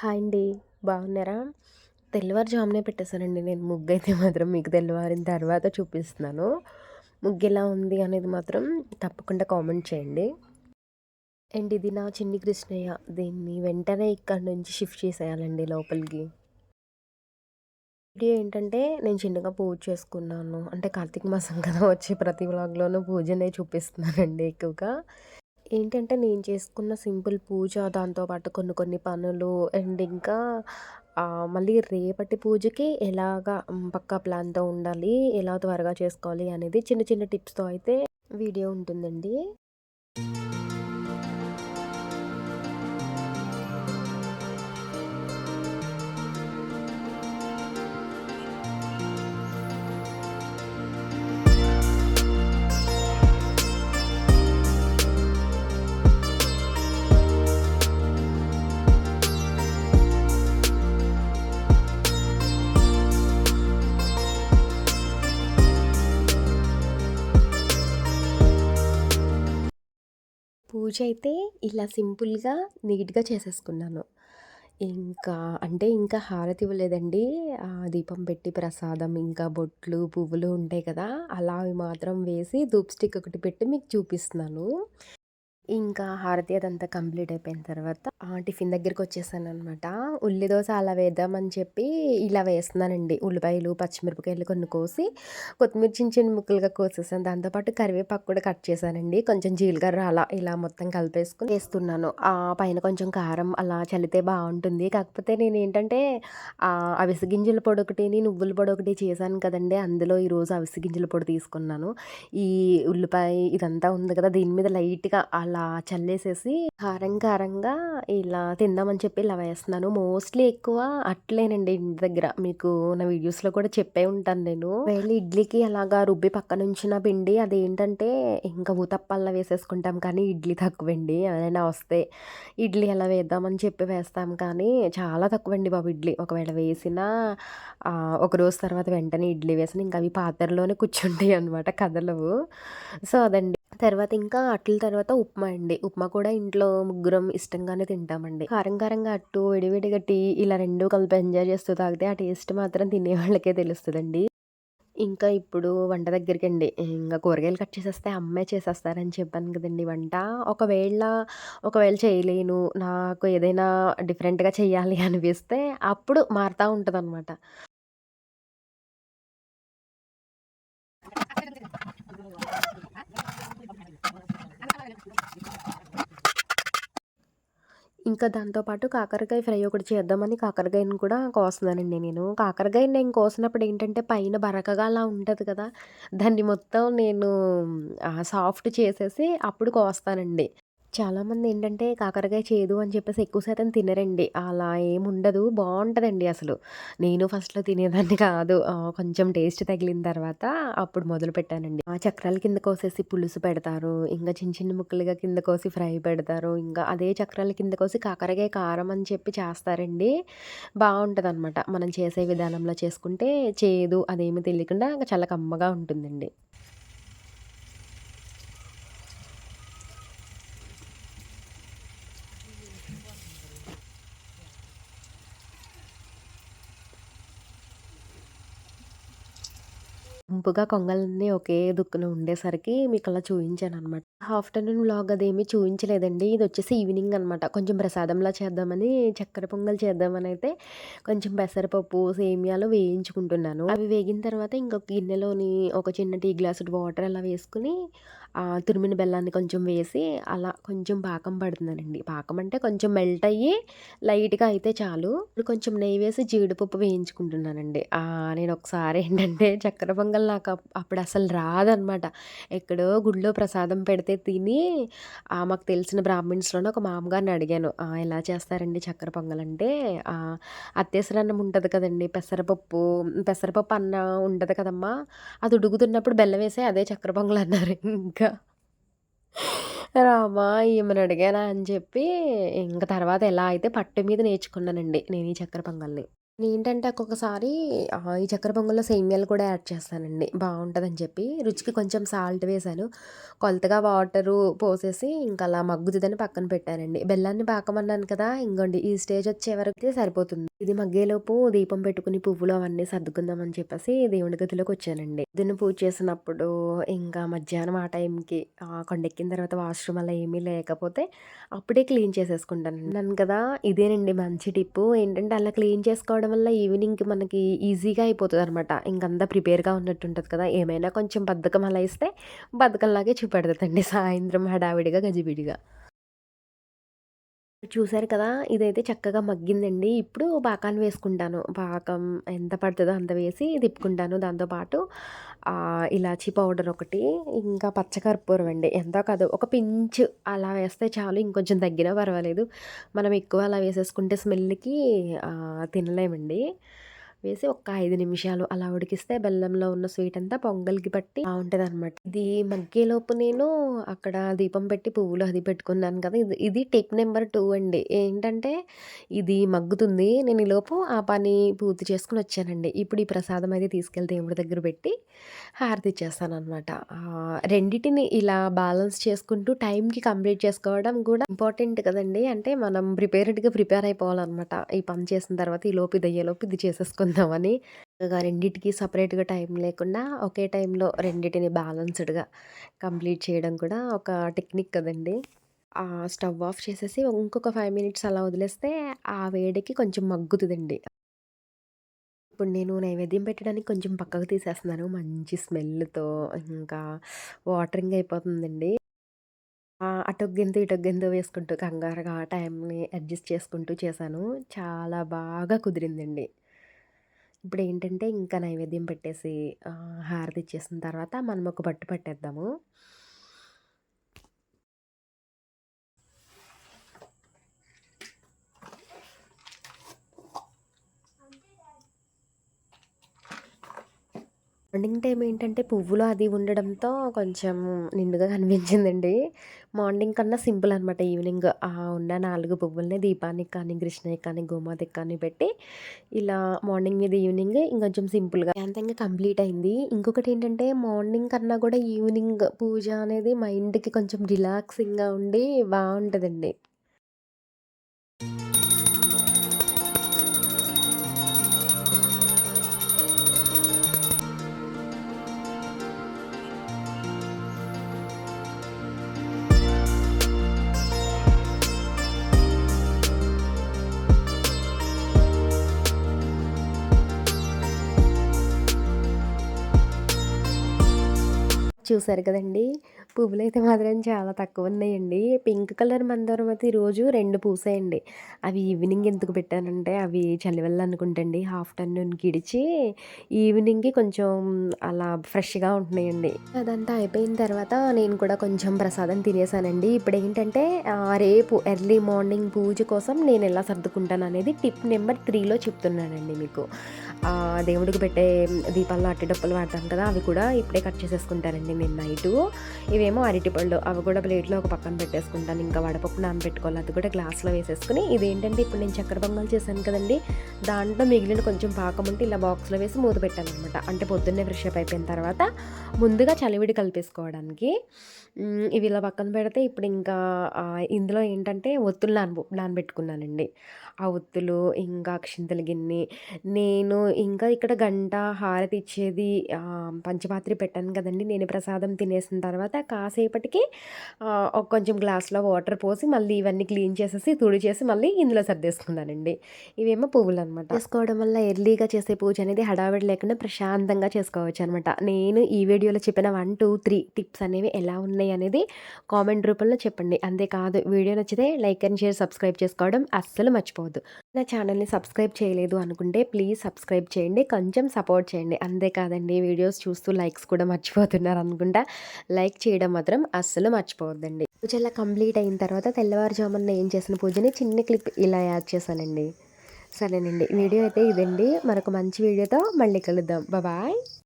Hi అండి. బాగున్నారా? తెల్లవారుజామునే పెట్టేసానండి నేను ముగ్గయితే మాత్రం మీకు తెల్లవారిన తర్వాత చూపిస్తున్నాను. ముగ్గెలా ఉంది అనేది మాత్రం తప్పకుండా కామెంట్ చేయండి. అండ్ ఇది నా చిన్ని కృష్ణయ్య. దీన్ని వెంటనే ఇక్కడి నుంచి షిఫ్ట్ చేసేయాలండి లోపలికి. వీడియో ఏంటంటే నేను చిన్నగా పూజ చేసుకున్నాను. అంటే కార్తీక మాసం కదా! వచ్చే ప్రతి వ్లాగ్‌లోనూ పూజనే చూపిస్తున్నానండి ఎక్కువగా. ఏంటంటే నేను చేసుకున్న సింపుల్ పూజ, దాంతో పాటు కొన్ని కొన్ని పనులు అండ్ ఇంకా మళ్ళీ రేపటి పూజకి ఎలాగా పక్కా ప్లాన్‌తో ఉండాలి, ఎలా త్వరగా చేసుకోవాలి అనేది చిన్న చిన్న టిప్స్‌తో అయితే వీడియో ఉంటుందండి. పూజ అయితే ఇలా సింపుల్‌గా, నీట్‌గా చేసేసుకున్నాను. ఇంకా అంటే ఇంకా హారతి ఇవ్వలేదండి. దీపం పెట్టి ప్రసాదం, ఇంకా బొట్లు, పువ్వులు ఉంటాయి కదా! అలా అవి మాత్రం వేసి ధూప్ స్టిక్ ఒకటి పెట్టి మీకు చూపిస్తున్నాను. ఇంకా హారతి అదంతా కంప్లీట్ అయిపోయిన తర్వాత టిఫిన్ దగ్గరికొచ్చేసాననమాట. ఉల్లి దోస అలా వేద్దామని చెప్పి ఇలా వేస్తున్నానండి. ఉల్లిపాయలు, పచ్చిమిరపకాయలు కొన్ని కోసి, కొత్తిమీర చిన్న చిన్న ముక్కలుగా కోసేసాను. దాంతో పాటు కరివేపాకు కూడా కట్ చేశానండి. కొంచెం జీలకర్ర అలా ఇలా మొత్తం కలిపేసుకొని వేస్తున్నాను. పైన కొంచెం కారం అలా చల్లితే బావుంటుంది. కాకపోతే నేనేంటంటే అవిసె గింజల పొడి ఒకటిని, నువ్వుల పొడి ఒకటి చేశాను కదండీ! అందులో ఈరోజు అవిసె గింజల పొడి తీసుకున్నాను. ఈ ఉల్లిపాయ ఇదంతా ఉంది కదా! దీని మీద లైట్‌గా అలా చల్లేసేసి కారం కారంగా ఇలా తిందామని చెప్పి ఇలా వేస్తున్నాను. మోస్ట్‌లీ ఎక్కువ అట్లేనండి ఇంటి దగ్గర. మీకు నా వీడియోస్‌లో కూడా చెప్పే ఉంటాను నేను. ఒకవేళ ఇడ్లీకి అలాగా రుబ్బి పక్కనుంచిన పిండి అదేంటంటే ఇంకా ఊతప్పాల్లో వేసేసుకుంటాం కానీ ఇడ్లీ తక్కువండి. ఎవరైనా వస్తే ఇడ్లీ ఎలా వేద్దామని చెప్పి వేస్తాం కానీ చాలా తక్కువండి బాబు ఇడ్లీ. ఒకవేళ వేసినా ఒక రోజు తర్వాత వెంటనే ఇడ్లీ వేసినా ఇంకా అవి పాత్రలోనే కూర్చుంటాయనమాట కదలవు. సో, అదండి. తర్వాత ఇంకా అట్ల తర్వాత ఉప్మా అండి. ఉప్మా కూడా ఇంట్లో ముగ్గురం ఇష్టంగానే తింటామండి. కారం కారంగా అట్టు, విడివిడిగా టీ ఇలా 2 కలిపి ఎంజాయ్ చేస్తూ తాగితే ఆ టేస్ట్ మాత్రం తినేవాళ్ళకే తెలుస్తదండి. ఇంకా ఇప్పుడు వంట దగ్గరికండి. ఇంగ కూరగాయలు కట్ చేసేస్తే అమ్మే చేసేస్తారని చెప్పాను కదండీ వంట. ఒకవేళ, ఒకవేళ చేయలేను, నాకు ఏదైనా డిఫరెంట్‌గా చేయాలి అనిపిస్తే అప్పుడు మారుతా ఉంటదనమాట. ఇంకా దాంతో పాటు కాకరకాయ ఫ్రై ఒకటి చేద్దామని కాకరకాయని కూడా కోస్తున్నానండి నేను. కాకరకాయని నేను కోసినప్పుడు ఏంటంటే పైన బరకగా అలా ఉంటది కదా! దాన్ని మొత్తం నేను సాఫ్ట్ చేసేసి అప్పుడు కోస్తానండి. చాలామందేంటంటే కాకరకాయ చేదు అని చెప్పేసి ఎక్కువ శాతం తినరండి. అలా ఏముండదు. బావుంటదండి అసలు. నేను ఫస్ట్‌లో తినేదాన్ని కాదు. కొంచెం టేస్ట్ తగిలిన తర్వాత అప్పుడు మొదలుపెట్టానండి. చక్రాల కింద కోసేసి పులుసు పెడతారు. ఇంకా చిన్న చిన్న ముక్కలుగా కింద కోసి ఫ్రై పెడతారు. ఇంకా అదే చక్రాల కింద కోసి కాకరకాయ కారం అని చెప్పి చేస్తారండి. బావుంటదనమాట. మనం చేసే విధానంలో చేసుకుంటే చేదు అదేమి తెలియకుండా చాలా కమ్మగా ఉంటుందండి. గుంపుగా కొంగలన్నీ ఒకే దుక్కున ఉండేసరికి మీకలా చూయించాననమాట. ఆఫ్టర్‌నూన్ వ్లాగ్ అదేమీ చూయించలేదండి. ఇదొచ్చేసి ఈవినింగ్ అనమాట. కొంచెం ప్రసాదంలా చేద్దామని చక్కెర పొంగల్ చేద్దామనైతే కొంచెం పెసరపప్పు, సేమియాలు వేయించుకుంటున్నాను. అవి వేగిన తర్వాత ఇంకొక గిన్నెలోని ఒక చిన్న టీ గ్లాసుడు వాటర్ అలా వేసుకొని తురిమిన బెల్లాన్ని కొంచెం వేసి అలా కొంచెం పాకం పడుతున్నానండి. పాకం అంటే కొంచెం మెల్ట్ అయ్యి లైట్‌గా అయితే చాలు. ఇప్పుడు కొంచెం నెయ్యి వేసి జీడిపప్పు వేయించుకుంటున్నానండి. నేనొకసారి ఏంటంటే చక్కెర పొంగల్ నాకు అప్పుడసలు రాదనమాట. ఎక్కడో గుడిలో ప్రసాదం పెడితే తిని మాకు తెలిసిన బ్రాహ్మిన్స్‌లోనే ఒక మామగారిని అడిగాను. ఎలా చేస్తారండి చక్కెర పొంగలంటే అత్తేసరన్నం ఉంటది కదండీ! పెసరపప్పు అన్నం ఉంటది కదమ్మా! అది ఉడుకుతున్నప్పుడు బెల్లమేసి అదే చక్కెర పొంగలన్నారు ఇంకా. రామా! ఈమెను అడిగానా అని చెప్పి ఇంక తర్వాత ఎలా అయితే పట్టు మీద నేర్చుకున్నానండి నేను ఈ చక్కెర పొంగల్ని. నేంటంటే ఒక్కొక్కసారి ఈ చక్కెర పొంగల్లో సేమియాలు కూడా యాడ్ చేస్తానండి. బావుంటదని చెప్పి. రుచికి కొంచెం సాల్ట్ వేశాను. కొలతగా వాటరు పోసేసి ఇంక అలా మగ్గుతదని పక్కన పెట్టానండి. బెల్లాన్ని పాకమన్నాను కదా! ఇంగోండి ఈ స్టేజొచ్చే వరకే సరిపోతుంది. ఇది మగ్గేలోపు దీపం పెట్టుకుని పువ్వులు అవన్నీ సర్దుకుందామని చెప్పేసి దేవుడి గదిలోకొచ్చానండి. పొద్దున్న పూజ చేసినప్పుడు ఇంకా మధ్యాహ్నం ఆ టైంకి కొండెక్కిన తర్వాత వాష్‌రూమ్ అలా ఏమీ లేకపోతే అప్పుడే క్లీన్ చేసేసుకుంటానండి. అన్నాను కదా! ఇదేనండి మంచి టిప్పు. ఏంటంటే అలా క్లీన్ చేసుకోవడం వల్ల ఈవినింగ్‌కి మనకి ఈజీగా అయిపోతదనమాట. ఇంకంతా ప్రిపేర్‌గా ఉన్నట్టుంటది కదా! ఏమైనా కొంచెం బద్ధకం అలా ఇస్తే బద్ధకంలాగే చూపెడతదండి సాయంత్రం హడావిడిగా, గజిబిడిగా. చూసారు కదా! ఇదైతే చక్కగా మగ్గిందండి. ఇప్పుడు పాకాన్ని వేసుకుంటాను. పాకం ఎంత పడతదో అంత వేసి తిప్పుకుంటాను. దాంతో పాటు ఇలాచీ పౌడర్ ఒకటి, ఇంకా పచ్చకర్పూరం అండి. ఎంతో కాదు ఒక పించు అలా వేస్తే చాలు. ఇంకొంచెం తగ్గినా పర్వాలేదు. మనం ఎక్కువ అలా వేసేసుకుంటే స్మెల్‌కి తినలేమండి. వేసి ఒక్క 5 నిమిషాలు అలా ఉడికిస్తే బెల్లంలో ఉన్న స్వీట్ అంతా పొంగల్‌కి పట్టి బావుంటదనమాట. ఇది మగ్గేలోపు నేను అక్కడ దీపం పెట్టి పువ్వులు అది పెట్టుకున్నాను కదా! ఇది ఇది టిప్ నెంబర్ 2 అండి. ఏంటంటే ఇది మగ్గుతుంది. నేను ఈలోపు ఆ పని పూర్తి చేసుకొనొచ్చానండి. ఇప్పుడు ఈ ప్రసాదం అయితే తీసుకెళ్ళి దేవుడి దగ్గర పెట్టి హారతిచ్చేస్తాననమాట. రెండిటిని ఇలా బ్యాలెన్స్ చేసుకుంటూ టైంకి కంప్లీట్ చేసుకోవడం కూడా ఇంపార్టెంట్ కదండీ! అంటే మనం ప్రిపేర్ అయిపోవాలనమాట. ఈ పని చేసిన తర్వాత ఈలోపు ఇది అయ్యేలోపు ఇది చేసేసుకుందామని. రెండిటికి సెపరేట్‌గా టైం లేకుండా ఒకే టైంలో రెండిటిని బ్యాలెన్స్‌డ్‌గా కంప్లీట్ చేయడం కూడా ఒక టెక్నిక్ కదండీ! స్టవ్ ఆఫ్ చేసేసి ఇంకొక 5 మినిట్స్ అలా వదిలేస్తే ఆ వేడికి కొంచెం మగ్గుతదండి. ఇప్పుడు నేను నైవేద్యం పెట్టడానికి కొంచెం పక్కకు తీసేస్తున్నాను. మంచి స్మెల్‌తో ఇంకా వాటరింగ్ అయిపోతుందండి. అటొగ్గింత, ఇటొగ్గింత వేసుకుంటూ కంగారుగా టైంని అడ్జస్ట్ చేసుకుంటూ చేశాను. చాలా బాగా కుదిరిందండి. ఇప్పుడేంటంటే ఇంకా నైవేద్యం పెట్టేసి హారతిచ్చేసిన తర్వాత మనం ఒక పట్టు పట్టేద్దాము. మార్నింగ్ టైమ్ ఏంటంటే పువ్వులు అది ఉండడంతో కొంచెం నిండుగా కనిపించిందండి. మార్నింగ్ కన్నా సింపుల్ అనమాట ఈవినింగ్. ఉన్న 4 పువ్వుల్ని దీపానికి కానీ, కృష్ణయ్యకి కానీ, గోమాతకి కానీ పెట్టి ఇలా మార్నింగ్ మీద ఈవినింగ్ ఇంకొంచెం సింపుల్‌గా ప్రశాంతంగా కంప్లీట్ అయింది. ఇంకొకటేంటంటే మార్నింగ్ కన్నా కూడా ఈవినింగ్ పూజ అనేది మైండ్‌కి కొంచెం రిలాక్సింగ్‌గా ఉండి బావుంటదండి. చూసారు కదండీ! పువ్వులైతే మాత్రం చాలా తక్కువున్నాయండి. పింక్ కలర్ మందారం అయితే ఈరోజు 2 పూసాయండి. అవి ఈవినింగ్ ఎందుకు పెట్టానంటే అవి చలివల్ల అనుకుంటండి. ఆఫ్టర్‌నూన్‌కి ఇడిచి ఈవినింగ్‌కి కొంచెం అలా ఫ్రెష్‌గా ఉంటున్నాయండి. అదంతా అయిపోయిన తర్వాత నేను కూడా కొంచెం ప్రసాదం తినేసానండి. ఇప్పుడేంటంటే రేపు ఎర్లీ మార్నింగ్ పూజ కోసం నేనెలా సర్దుకుంటాననేది టిప్ నెంబర్ 3లో చెప్తున్నానండి మీకు. దేవుడికి పెట్టే దీపాల్లో అట్టిడప్పులు వాడతాం కదా! అవి కూడా ఇప్పుడే కట్ చేసేసుకుంటానండి నేను నైటు. ఇవేమో అరటిపళ్ళు అవి కూడా ప్లేట్‌లో ఒక పక్కన పెట్టేసుకుంటాను. ఇంకా వడపప్పు నానబెట్టుకోవాలి అది కూడా గ్లాస్‌లో వేసేసుకొని ఇదేంటంటే ఇప్పుడు నేను చక్కెర పొంగల్ చేశాను కదండీ! దాంట్లో మిగిలిన కొంచెం పాకం ఉంటే ఇలా బాక్స్‌లో వేసి మూత పెట్టాననమాట. అంటే పొద్దున్నే ఫ్రెష్ అప్ అయిపోయిన తర్వాత ముందుగా చలివిడి కలిపేసుకోవడానికి. ఇవి ఇలా పక్కన పెడితే ఇప్పుడు ఇంకా ఇందులో ఏంటంటే ఒత్తులు నానబెట్టుకున్నానండి. ఆ ఒత్తులు ఇంకా అక్షింతల గిన్ని నేను ఇంకా ఇక్కడ గంట హారతిచ్చేది పంచపాత్రి పెట్టాను కదండీ! నేను ప్రసాదం తినేసిన తర్వాత కాసేపటికి ఒక కొంచెం గ్లాస్‌లో వాటర్ పోసి మళ్ళీ ఇవన్నీ క్లీన్ చేసేసి, తుడిచేసి మళ్ళీ ఇందులో సర్దేసుకున్నానండి. ఇవేమో పువ్వులనమాట. చేసుకోవడం వల్ల ఎర్లీగా చేసే పూజ అనేది హడావిడి లేకుండా ప్రశాంతంగా చేసుకోవచ్చనమాట. నేను ఈ వీడియోలో చెప్పిన 1, 2, 3 టిప్స్ అనేవి ఎలా ఉన్నాయి అనేది కామెంట్ రూపంలో చెప్పండి. అంతేకాదు వీడియో నచ్చితే లైక్ అండ్ షేర్, సబ్స్క్రైబ్ చేసుకోవడం అస్సలు మర్చిపోవద్దు. నా ఛానల్‌ని సబ్స్క్రైబ్ చేయలేదు అనుకుంటే ప్లీజ్ సబ్స్క్రైబ్ చేయండి. కొంచెం సపోర్ట్ చేయండి. అంతే కాదండి వీడియోస్ చూస్తూ లైక్స్ కూడా మర్చిపోతున్నారనుకుంటా. లైక్ చేయడం మాత్రం అస్సలు మర్చిపోవద్దండి. పూజ ఇలా కంప్లీట్ అయిన తర్వాత తెల్లవారుజామున నేను చేసిన పూజని చిన్న క్లిప్ ఇలా యాడ్ చేశానండి. సరేనండి. వీడియో అయితే ఇదండి. మరొక మంచి వీడియోతో మళ్ళీ కలుద్దాం. బాయ్.